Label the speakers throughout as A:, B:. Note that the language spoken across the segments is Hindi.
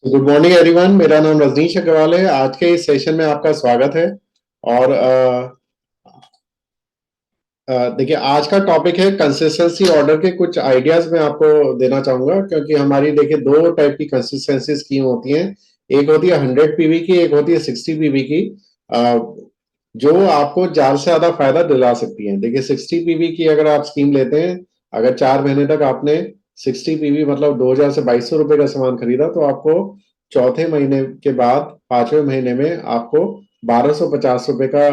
A: Good morning everyone. मेरा नाम रजनीश अग्रवाल है। आज के इस सेशन में आपका स्वागत है। और देखिए, आज का टॉपिक है कंसिस्टेंसी ऑर्डर के कुछ आइडियाज मैं आपको देना चाहूंगा, क्योंकि हमारी देखिए दो टाइप की कंसिस्टेंसी स्कीम होती हैं। एक होती है 100 पीवी की, एक होती है 60 पीवी की। अ, जो आपको ज्यादा से ज्यादा फायदा दिला सकती है। देखिए 60 पीवी की अगर आप स्कीम लेते हैं, अगर 4 महीने तक आपने 60 पीवी मतलब 2,000 से 2,200 रुपए का सामान खरीदा, तो आपको चौथे महीने के बाद 5वें महीने में आपको 1,250 रुपए का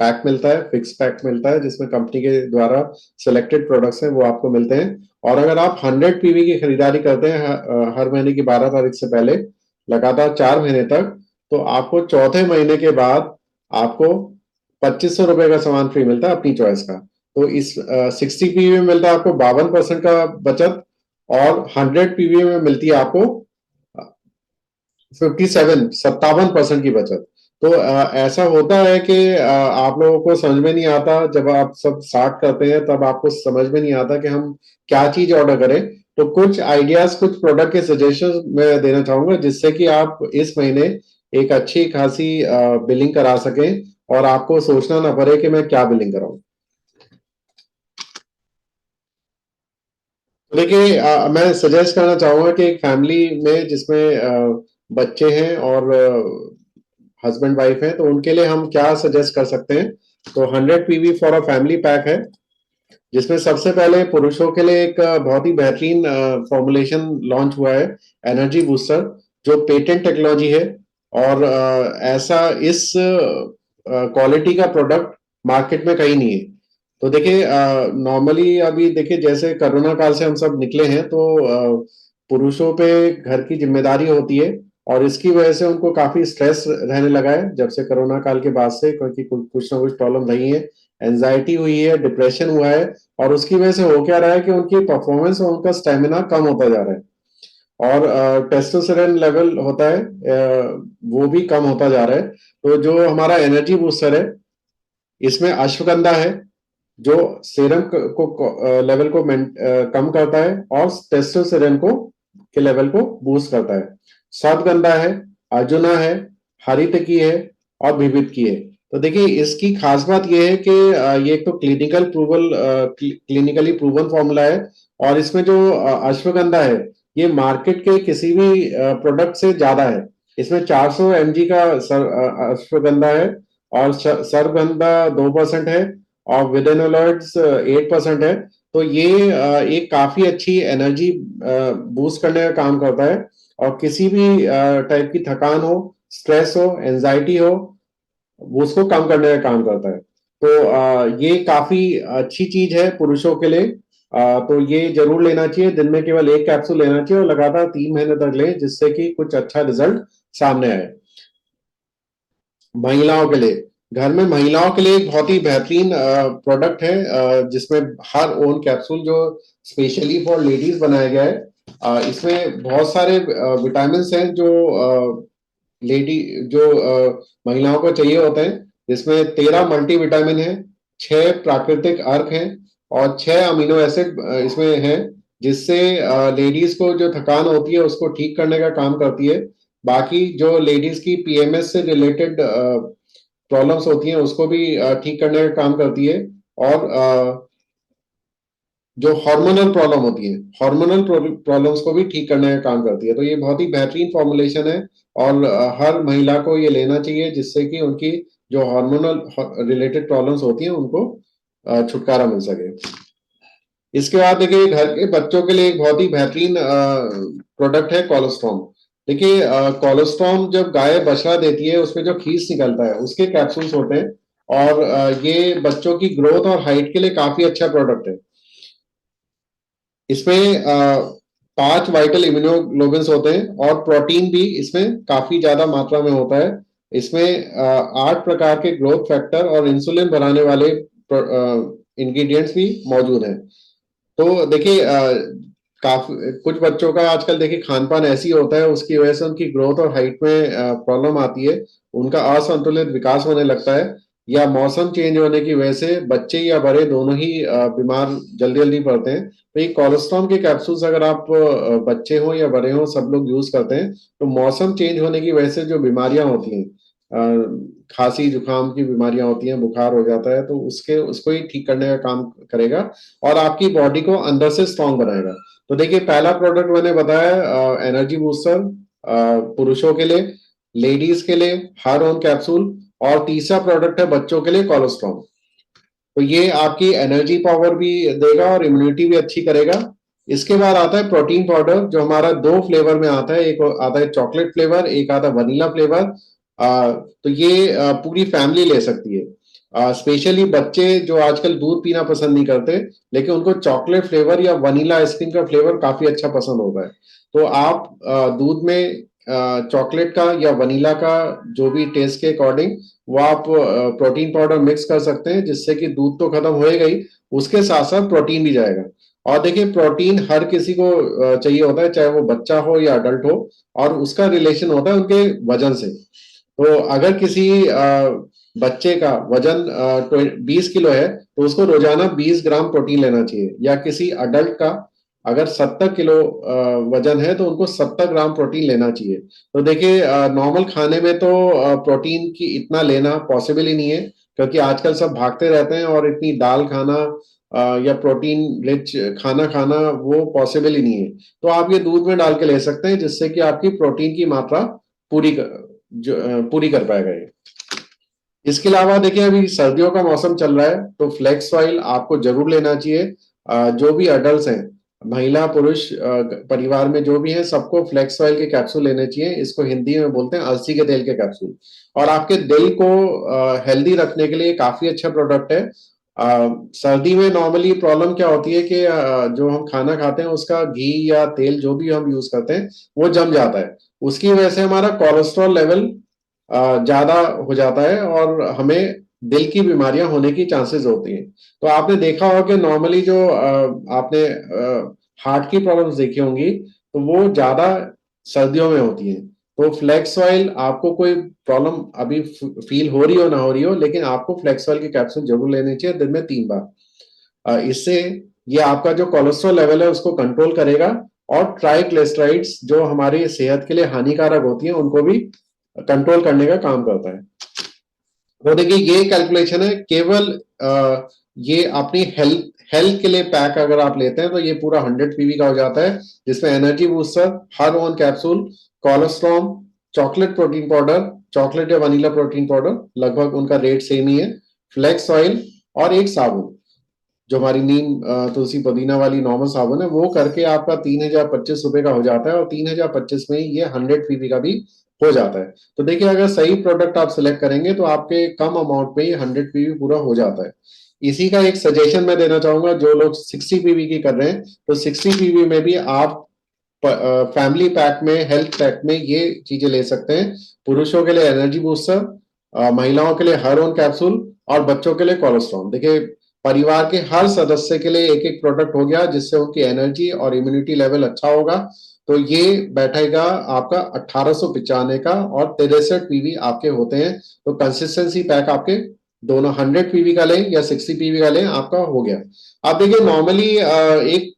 A: पैक मिलता है, फिक्स पैक मिलता है, जिसमें कंपनी के द्वारा सिलेक्टेड प्रोडक्ट्स हैं वो आपको मिलते हैं। और अगर आप 100 पीवी की खरीदारी करते हैं हर महीने की 12 तारीख से पहले लगातार 4 महीने तक, तो आपको चौथे महीने के बाद आपको 2,500 रुपए का सामान फ्री मिलता है अपनी चॉइस का। तो इस 60 पीवी में मिलता है आपको 52% का बचत, और 100 पीवी में मिलती है आपको 57% की बचत। तो ऐसा होता है कि आप लोगों को समझ में नहीं आता, जब आप सब स्टार्ट करते हैं तब आपको समझ में नहीं आता कि हम क्या चीज ऑर्डर करें। तो कुछ आइडियाज, कुछ प्रोडक्ट के सजेशन मैं देना चाहूंगा, जिससे कि आप इस महीने एक अच्छी खासी बिलिंग करा सकें और आपको सोचना ना पड़े कि मैं क्या बिलिंग कराऊं। तो देखिए, मैं सजेस्ट करना चाहूंगा कि एक फैमिली में जिसमें बच्चे हैं और हस्बैंड वाइफ हैं, तो उनके लिए हम क्या सजेस्ट कर सकते हैं। तो 100 PV for a family pack है, जिसमें सबसे पहले पुरुषों के लिए एक बहुत ही बेहतरीन फॉर्मुलेशन लॉन्च हुआ है, एनर्जी बूस्टर, जो पेटेंट टेक्नोलॉजी है। और ऐसा इस क्वालिटी का प्रोडक्ट मार्केट में कहीं नहीं है। तो देखिए, नॉर्मली अभी देखिए जैसे कोरोना काल से हम सब निकले हैं, तो पुरुषों पे घर की जिम्मेदारी होती है, और इसकी वजह से उनको काफी स्ट्रेस रहने लगा है जब से कोरोना काल के बाद से, क्योंकि कुछ ना कुछ प्रॉब्लम रही है। एंजाइटी हुई है, डिप्रेशन हुआ है, और उसकी वजह से हो क्या रहा है कि उनकी परफॉर्मेंस और उनका स्टेमिना कम होता जा रहा है। और टेस्टोस्टेरोन लेवल होता है, वो भी कम होता जा रहा है। तो जो हमारा एनर्जी बूस्टर है, इसमें अश्वगंधा है, जो सीरम को लेवल को कम करता है और टेस्टोस्टेरोन को के लेवल को बूस्ट करता है। सातगंधा है, अर्जुना है, हरितकी है, और विविध है। तो देखिए, इसकी खास बात यह है कि ये एक तो क्लिनिकली प्रूवन फॉर्मूला है। और इसमें जो अश्वगंधा है, ये मार्केट के किसी भी प्रोडक्ट से ज्यादा है। इसमें 400 mg का अश्वगंधा है, और सर्वगंधा 2% है, और विदेनोलॉइड्स 8% है। तो ये एक काफी अच्छी एनर्जी बूस्ट करने का काम करता है। और किसी भी टाइप की थकान हो, स्ट्रेस हो, एंजाइटी हो, वो उसको कम करने का काम करता है। तो ये काफी अच्छी चीज है पुरुषों के लिए। तो ये जरूर लेना चाहिए। दिन में केवल एक कैप्सूल लेना चाहिए, और लगातार 3 महीने तक लें, जिससे कि कुछ अच्छा रिजल्ट सामने आए। महिलाओं के लिए, घर में महिलाओं के लिए एक बहुत ही बेहतरीन प्रोडक्ट है, जिसमें हर ओन कैप्सूल जो स्पेशली फॉर लेडीज बनाया गया है। इसमें बहुत सारे विटामिन हैं जो लेडी जो महिलाओं को चाहिए होते हैं। जिसमें 13 मल्टीविटामिन है, 6 प्राकृतिक अर्क हैं, और 6 अमीनो एसिड इसमें है, जिससे लेडीज को जो थकान होती है उसको ठीक करने का काम करती है। बाकी जो लेडीज की पीएमएस से रिलेटेड प्रॉब्लम्स होती हैं उसको भी ठीक करने का काम करती है। और जो हार्मोनल प्रॉब्लम होती है, हार्मोनल प्रॉब्लम्स को भी ठीक करने का काम करती है। तो ये बहुत ही बेहतरीन फॉर्मुलेशन है, और हर महिला को ये लेना चाहिए, जिससे कि उनकी जो हार्मोनल रिलेटेड प्रॉब्लम्स होती हैं उनको छुटकारा मिल सके। इसके बाद देखिए, घर के बच्चों के लिए एक बहुत ही बेहतरीन प्रोडक्ट है कोलोस्ट्रॉम। देखिए, कोलोस्ट्रॉम जब गाय बछड़ा देती है, उसमें जो खीस निकलता है उसके कैप्सूल्स होते हैं। और ये बच्चों की ग्रोथ और हाइट के लिए काफी अच्छा प्रोडक्ट है। इसमें 5 वाइटल इम्यूनोग्लोबिन्स होते हैं, और प्रोटीन भी इसमें काफी ज्यादा मात्रा में होता है। इसमें 8 प्रकार के ग्रोथ फैक्टर और इंसुलिन बनाने वाले इंग्रेडिएंट्स भी मौजूद हैं। तो देखिए, काफी कुछ बच्चों का आजकल देखिए खान पान ऐसी होता है, उसकी वजह से उनकी ग्रोथ और हाइट में प्रॉब्लम आती है, उनका असंतुलित विकास होने लगता है। या मौसम चेंज होने की वजह से बच्चे या बड़े दोनों ही बीमार जल्दी जल्दी पड़ते हैं। तो ये कोलेस्ट्रॉल के कैप्सूल्स अगर आप बच्चे हो या बड़े हो सब लोग यूज करते हैं, तो मौसम चेंज होने की वजह से जो बीमारियां होती हैं, खांसी जुकाम की बीमारियां होती हैं, बुखार हो जाता है, तो उसके उसको ही ठीक करने का काम करेगा और आपकी बॉडी को अंदर से स्ट्रांग बनाएगा। तो देखिए, पहला प्रोडक्ट मैंने बताया एनर्जी बूस्टर पुरुषों के लिए, लेडीज के लिए हार्मोन कैप्सूल, और तीसरा प्रोडक्ट है बच्चों के लिए कोलेस्ट्रॉल। तो ये आपकी एनर्जी पावर भी देगा और इम्यूनिटी भी अच्छी करेगा। इसके बाद आता है प्रोटीन पाउडर, जो हमारा दो फ्लेवर में आता है, एक आता है चॉकलेट फ्लेवर, एक आता है वनीला फ्लेवर। तो ये पूरी फैमिली ले सकती है। स्पेशली बच्चे जो आजकल दूध पीना पसंद नहीं करते, लेकिन उनको चॉकलेट फ्लेवर या वनीला आइसक्रीम का फ्लेवर काफी अच्छा पसंद होता है। तो आप दूध में चॉकलेट का या वनीला का जो भी टेस्ट के अकॉर्डिंग वो आप प्रोटीन पाउडर मिक्स कर सकते हैं, जिससे कि दूध तो खत्म होएगा ही, उसके साथ साथ प्रोटीन भी जाएगा। और देखिए, प्रोटीन हर किसी को चाहिए होता है, चाहे वो बच्चा हो या अडल्ट हो, और उसका रिलेशन होता है उनके वजन से। तो अगर किसी बच्चे का वजन 20 किलो है, तो उसको रोजाना 20 ग्राम प्रोटीन लेना चाहिए। या किसी अडल्ट का अगर 70 किलो वजन है, तो उनको 70 ग्राम प्रोटीन लेना चाहिए। तो देखिए, नॉर्मल खाने में तो प्रोटीन की इतना लेना पॉसिबल ही नहीं है, क्योंकि आजकल सब भागते रहते हैं और इतनी दाल खाना या प्रोटीन रिच खाना खाना वो पॉसिबल ही नहीं है। तो आप ये दूध में डाल के ले सकते हैं, जिससे कि आपकी प्रोटीन की मात्रा पूरी पूरी कर पाएगा ये। इसके अलावा देखिए, अभी सर्दियों का मौसम चल रहा है, तो फ्लेक्स ऑयल आपको जरूर लेना चाहिए। जो भी अडल्ट हैं, महिला पुरुष परिवार में जो भी हैं, सबको फ्लेक्स ऑयल के कैप्सूल लेने चाहिए। इसको हिंदी में बोलते हैं अलसी के तेल के कैप्सूल। और आपके दिल को हेल्दी रखने के लिए काफी अच्छा प्रोडक्ट है। सर्दी में नॉर्मली प्रॉब्लम क्या होती है कि जो हम खाना खाते हैं उसका घी या तेल जो भी हम यूज करते हैं वो जम जाता है। उसकी वजह से हमारा कोलेस्ट्रॉल लेवल ज्यादा हो जाता है और हमें दिल की बीमारियां होने की चांसेस होती हैं। तो आपने देखा होगा कि नॉर्मली जो आपने हार्ट की प्रॉब्लम्स देखी होंगी, तो वो ज्यादा सर्दियों में होती हैं। तो फ्लेक्स ऑयल, आपको कोई प्रॉब्लम अभी फील हो रही हो ना हो रही हो, लेकिन आपको फ्लेक्स ऑयल की कैप्सूल जरूर लेनी चाहिए दिन में 3 बार। इससे ये आपका जो कोलेस्ट्रॉल लेवल है उसको कंट्रोल करेगा, और ट्राइग्लिसराइड्स जो हमारी सेहत के लिए हानिकारक होती हैं उनको भी कंट्रोल करने का काम करता है। तो देखिए, ये कैलकुलेशन है केवल ये अपनी हेल्थ हेल्थ के लिए पैक अगर आप लेते हैं, तो ये पूरा 100 पीवी का हो जाता है, जिसमें energy booster, hormone capsule, cholesterol, chocolate protein powder, chocolate या वनीला प्रोटीन पाउडर, लगभग उनका रेट सेम ही है, फ्लेक्स ऑयल, और एक साबुन, जो हमारी नीम तुलसी पुदीना वाली नॉर्मल साबुन है, वो करके आपका 3025 रुपए का हो जाता है। और 3025 में ही ये 100 पीवी का भी हो जाता है। तो देखिए, अगर सही प्रोडक्ट आप सिलेक्ट करेंगे, तो आपके कम अमाउंट में ही 100 पीवी पूरा हो जाता है। इसी का एक सजेशन मैं देना चाहूंगा, जो लोग 60 पीवी की कर रहे हैं, तो 60 पीवी में भी आप फैमिली पैक में, हेल्थ पैक में ये चीजें ले सकते हैं। पुरुषों के लिए एनर्जी बूस्टर, महिलाओं के लिए हार्मोन कैप्सूल, और बच्चों के लिए कोलेस्ट्रॉल। देखिए, परिवार के हर सदस्य के लिए एक एक प्रोडक्ट हो गया, जिससे उनकी एनर्जी और इम्यूनिटी लेवल अच्छा होगा। तो ये बैठेगा आपका 1895 का, और 63 पीवी आपके होते हैं। तो कंसिस्टेंसी पैक आपके दोनों 100 पीवी का लें या 60 पीवी का लें, आपका हो गया। अब देखिए, नॉर्मली एक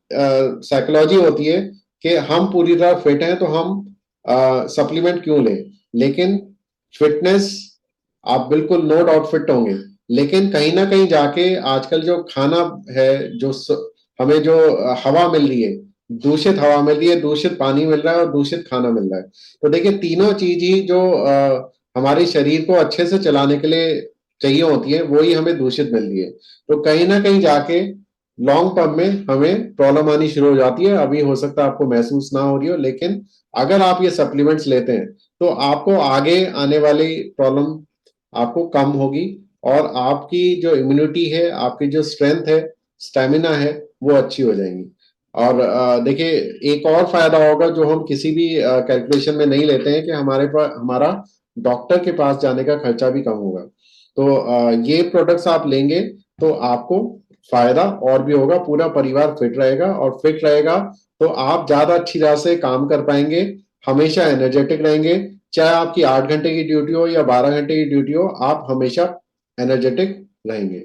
A: साइकोलॉजी होती है कि हम पूरी तरह फिट हैं, तो हम सप्लीमेंट क्यों लें। लेकिन फिटनेस, आप बिल्कुल नो डाउट फिट होंगे, लेकिन कहीं ना कहीं जाके आजकल जो खाना है, हमें जो हवा मिल रही है, दूषित हवा मिल रही है, दूषित पानी मिल रहा है, और दूषित खाना मिल रहा है। तो देखिए, तीनों चीज ही जो हमारे शरीर को अच्छे से चलाने के लिए चाहिए होती है, वो ही हमें दूषित मिल रही है। तो कहीं ना कहीं जाके लॉन्ग टर्म में हमें प्रॉब्लम आनी शुरू हो जाती है। अभी हो सकता है आपको महसूस ना हो रही हो, लेकिन अगर आप ये सप्लीमेंट्स लेते हैं, तो आपको आगे आने वाली प्रॉब्लम आपको कम होगी, और आपकी जो इम्यूनिटी है, आपकी जो स्ट्रेंथ है, स्टेमिना है, वो अच्छी हो जाएंगी। और देखिए, एक और फायदा होगा जो हम किसी भी कैलकुलेशन में नहीं लेते हैं, कि हमारे पास हमारा डॉक्टर के पास जाने का खर्चा भी कम होगा। तो ये प्रोडक्ट्स आप लेंगे, तो आपको फायदा और भी होगा, पूरा परिवार फिट रहेगा, और फिट रहेगा तो आप ज्यादा अच्छी तरह से काम कर पाएंगे, हमेशा एनर्जेटिक रहेंगे। चाहे आपकी 8 घंटे की ड्यूटी हो या 12 घंटे की ड्यूटी हो, आप हमेशा एनर्जेटिक रहेंगे।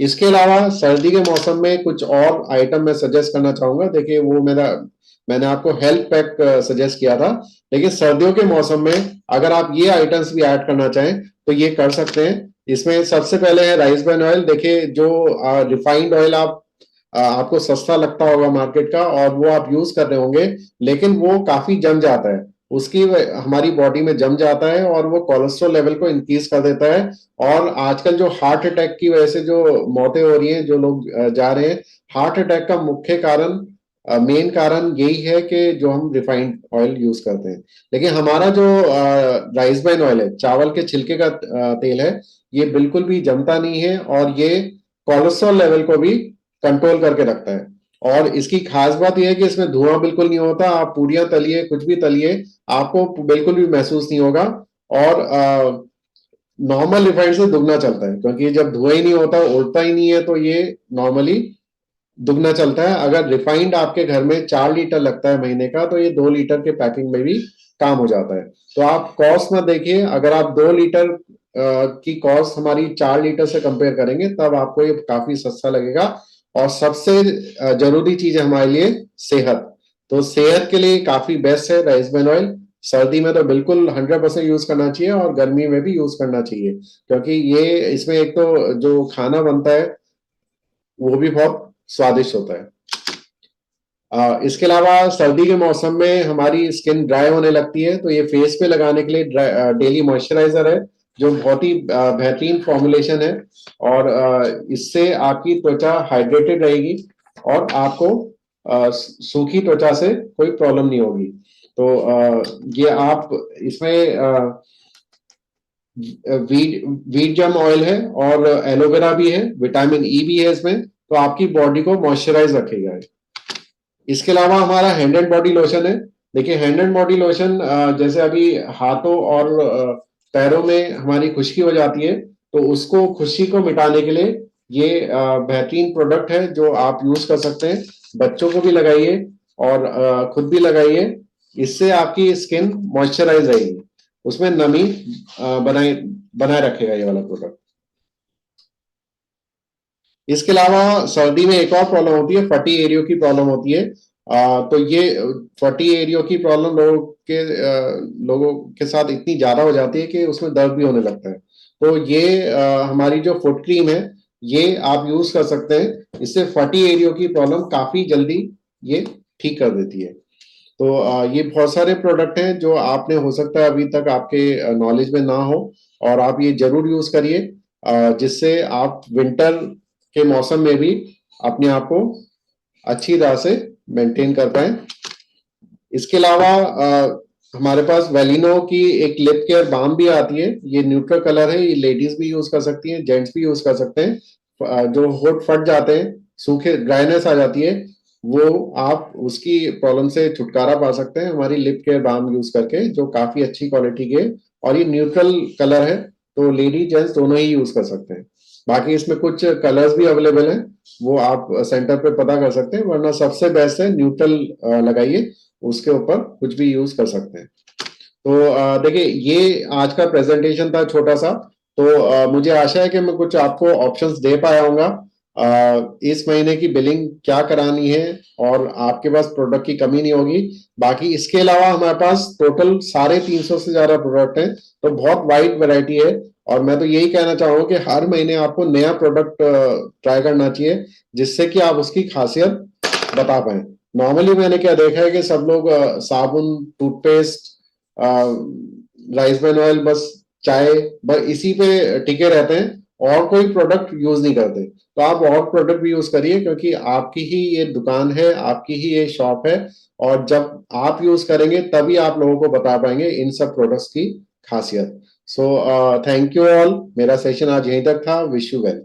A: इसके अलावा सर्दी के मौसम में कुछ और आइटम मैं सजेस्ट करना चाहूंगा। देखिए वो मैंने आपको हेल्थ पैक सजेस्ट किया था, लेकिन सर्दियों के मौसम में अगर आप ये आइटम्स भी ऐड करना चाहें तो ये कर सकते हैं। इसमें सबसे पहले है राइस ब्रान ऑयल। देखिए जो रिफाइंड ऑयल आपको सस्ता लगता होगा मार्केट का और वो आप यूज कर रहे होंगे, लेकिन वो काफी जम जाता है, हमारी बॉडी में जम जाता है और वो कोलेस्ट्रॉल लेवल को इंक्रीज कर देता है। और आजकल जो हार्ट अटैक की वजह से जो मौतें हो रही हैं, जो लोग जा रहे हैं, हार्ट अटैक का मुख्य कारण, मेन कारण यही है कि जो हम रिफाइंड ऑयल यूज करते हैं। लेकिन हमारा जो राइस ब्रान ऑयल है, चावल के छिलके का तेल है, ये बिल्कुल भी जमता नहीं है और ये कोलेस्ट्रॉल लेवल को भी कंट्रोल करके रखता है। और इसकी खास बात यह है कि इसमें धुआं बिल्कुल नहीं होता। आप पूरियां तलिए, कुछ भी तलिए, आपको बिल्कुल भी महसूस नहीं होगा। और नॉर्मल रिफाइंड से दुगना चलता है, क्योंकि जब धुआं ही नहीं होता, उड़ता ही नहीं है, तो ये नॉर्मली दुगना चलता है। अगर रिफाइंड आपके घर में 4 लीटर लगता है महीने का, तो ये 2 लीटर के पैकिंग में भी काम हो जाता है। तो आप कॉस्ट मत देखिए, अगर आप 2 लीटर की कॉस्ट हमारी 4 लीटर से कंपेयर करेंगे तब आपको ये काफी सस्ता लगेगा। और सबसे जरूरी चीज है हमारे लिए सेहत। तो सेहत के लिए काफी बेस्ट है राइस ब्रान ऑयल। सर्दी में तो बिल्कुल 100% यूज करना चाहिए और गर्मी में भी यूज करना चाहिए, क्योंकि ये इसमें एक तो जो खाना बनता है वो भी बहुत स्वादिष्ट होता है। इसके अलावा सर्दी के मौसम में हमारी स्किन ड्राई होने लगती है, तो ये फेस पे लगाने के लिए डेली मॉइस्चराइजर है, जो बहुत ही बेहतरीन फॉर्मुलेशन है। और इससे आपकी त्वचा हाइड्रेटेड रहेगी और आपको सूखी त्वचा से कोई प्रॉब्लम नहीं होगी। तो ये आप इसमें वीट वीट जम ऑयल है और एलोवेरा भी है, विटामिन ई भी है इसमें, तो आपकी बॉडी को मॉइस्चराइज रखेगा। इसके अलावा हमारा हैंड एंड बॉडी लोशन है। देखिए हैंड एंड बॉडी लोशन, जैसे अभी हाथों और पैरों में हमारी खुश्की हो जाती है, तो उसको खुश्की को मिटाने के लिए ये बेहतरीन प्रोडक्ट है जो आप यूज कर सकते हैं। बच्चों को भी लगाइए और खुद भी लगाइए। इससे आपकी स्किन मॉइस्चराइज रहेगी, उसमें नमी बनाए बनाए रखेगा ये वाला प्रोडक्ट। इसके अलावा सर्दी में एक और प्रॉब्लम होती है, फटी एरियो की प्रॉब्लम होती है। तो ये फटी एरियो की प्रॉब्लम लोगों के साथ इतनी ज्यादा हो जाती है कि उसमें दर्द भी होने लगता है। तो ये हमारी जो फुट क्रीम है, ये आप यूज कर सकते हैं। इससे फटी एरियो की प्रॉब्लम काफी जल्दी ये ठीक कर देती है। तो ये बहुत सारे प्रोडक्ट हैं जो आपने हो सकता है अभी तक आपके नॉलेज में ना हो, और आप ये जरूर यूज करिए, जिससे आप विंटर के मौसम में भी अपने आप को अच्छी तरह से मेंटेन कर पाए। इसके अलावा हमारे पास वेलिनो की एक लिप केयर बाम भी आती है। ये न्यूट्रल कलर है, ये लेडीज भी यूज कर सकती हैं, जेंट्स भी यूज कर सकते हैं। जो होठ फट जाते हैं, सूखे ड्राइनेस आ जाती है, वो आप उसकी प्रॉब्लम से छुटकारा पा सकते हैं हमारी लिप केयर बाम यूज करके, जो काफी अच्छी क्वालिटी के, और ये न्यूट्रल कलर है, तो लेडी जेंट्स दोनों ही यूज कर सकते हैं। बाकी इसमें कुछ कलर्स भी अवेलेबल हैं, वो आप सेंटर पे पता कर सकते हैं, वरना सबसे बेस्ट है न्यूट्रल लगाइए, उसके ऊपर कुछ भी यूज कर सकते हैं। तो देखिए ये आज का प्रेजेंटेशन था छोटा सा। तो मुझे आशा है कि मैं कुछ आपको ऑप्शंस दे पाया हूँगा इस महीने की बिलिंग क्या करानी है, और आपके पास प्रोडक्ट की कमी नहीं होगी। बाकी इसके अलावा हमारे पास टोटल 350 से ज्यादा प्रोडक्ट हैं, तो बहुत वाइड वैरायटी है। और मैं तो यही कहना चाहूंगा कि हर महीने आपको नया प्रोडक्ट ट्राई करना चाहिए, जिससे कि आप उसकी खासियत बता पाए। नॉर्मली मैंने क्या देखा है कि सब लोग साबुन, टूथपेस्ट, राइस ब्रान ऑयल, बस चाय, बस इसी पे टिके रहते हैं और कोई प्रोडक्ट यूज नहीं करते। तो आप और प्रोडक्ट भी यूज करिए, क्योंकि आपकी ही ये दुकान है, आपकी ही ये शॉप है, और जब आप यूज करेंगे तभी आप लोगों को बता पाएंगे इन सब प्रोडक्ट्स की खासियत। So thank you all. मेरा सेशन आज यहीं तक था। Wish you well.